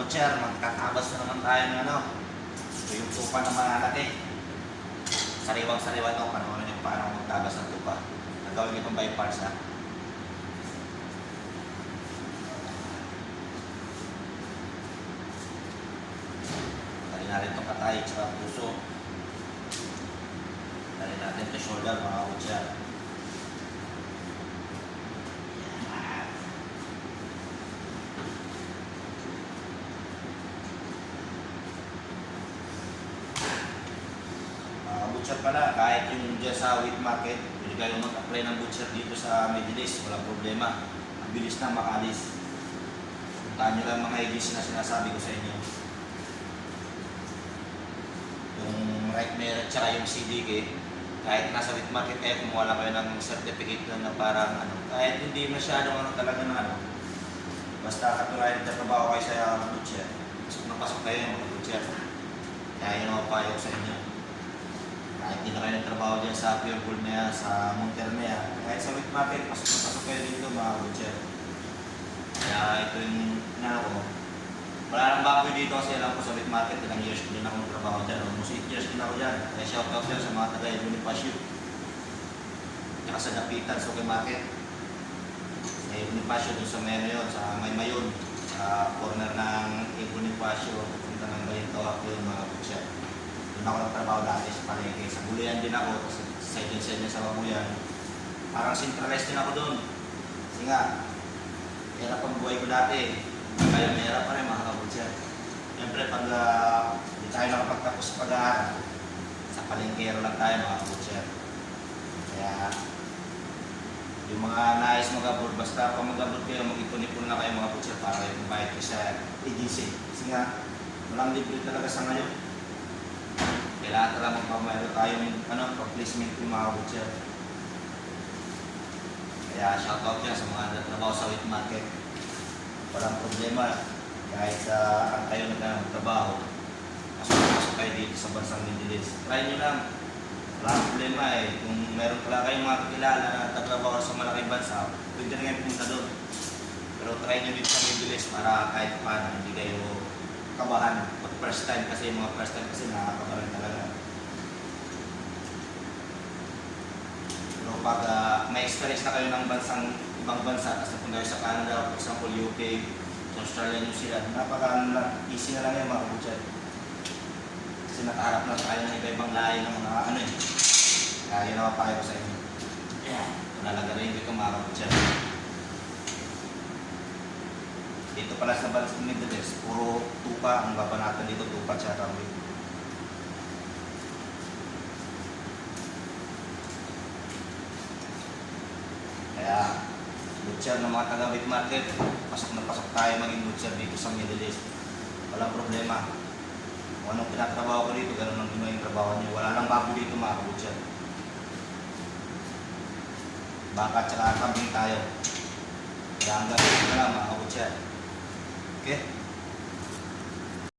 butcher, magkatabas na naman tayo ng ano. Ito yung tupa ng malalaki. Sariwang-sariwa ito, panahon yung paano magtabas ng tupa. Nagawin itong by parts ha. Tali natin itong katay, tsaka puso. Tali natin itong shoulder, mga butcher. Butcher pala, kahit yung dyan sa wheat market, pwede kayo mag-apply ng butcher dito sa Middle East, walang problema. Ang bilis na makalis. Puntaan nyo lang mga edis na sinasabi ko sa inyo. Yung right merit tsaka yung CDK, kahit nasa wheat market kayo, kumuha lang kayo ng certificate lang na parang ano, kahit hindi masyadong ano talaga na ano, basta katulad na trabaho kayo sa butcher, pasok kayo yung mga butcher. Kaya yun ang payo sa inyo. Kahit hindi na kayo nagtrabaho dyan sa Pure Gold na yan, sa Monter na yan, kahit sa wheat market, pasok kayo dito mga butcher. Kaya ito yung inano ko. Wala nang baboy dito kasi alam ko sa wheat market, ilang years din ako nagtrabaho dyan. Almost 8 years din ako dyan. Kaya shout out dyan sa mga taga Bonifacio. Tsaka sa Dapitan, sa Suki Market. Sa Bonifacio, dun sa Meno yun, sa Maymayon. Sa corner ng Bonifacio, pupunta ng Balintawak yun mga butcher. Doon ako nagtrabaho dati sa palengke. Sa Gulayan din ako, sa side sa Babuyan. Parang centralized din ako doon. Kasi nga, hirap ang buhay ko dati. Kaya meron pa rin mga kabutcher. Siyempre, pag hindi tayo nakapagtapos sa pag-aaral, sa palengkero lang tayo mga kabutcher. Kaya, yung mga nais mag-abroad, basta pag mag-abroad kayo, mag-ipon-ipon na kayo mga butcher para kayo kumbayad kayo sa agency. Kasi nga, walang libre talaga sa ngayon. Kailangan talaga magpamayro tayo ng placement yung mga butcher. Kaya shoutout yan sa mga nagtrabaho sa wheat market. Walang problema. Kahit sa ang kayo nagtrabaho, pasok kayo dito sa bansang Middle East. Try nyo lang. Walang problema eh. Kung meron pala kayong mga kakilala na nagtrabaho sa malaking bansa, pwede rin kayo pumunta doon. Pero try nyo dito sa Middle East para kahit paano hindi kayo kabahan. Pag first time kasi, mga first time kasi nakakabahan talaga. Pero pag may experience na kayo ng ibang bansa, kasi kung kayo sa Canada, for example UK, Australia, New Zealand, easy na lang yung mga butcher. Kasi nakaharap na tayo ng iba-ibang lahi ng mga ano eh. Kaya yun ang papayo ko sa inyo. Nalalagarin ko yung mga butcher. Dito pala sa bansang Middle East, puro tupa ang babanatan dito, tupa at ramway. Kaya, butcher ng mga taga-wheat market, pasok na pasok tayo maging butcher dito sa Middle East. Walang problema. Kung anong pinatrabaho ko dito, gano'n ang ginawa yung trabaho niyo. Wala lang baboy dito mga butcher. Baka tsaka kambing tayo. Kaya hanggang dito na lang mga butcher. Okay?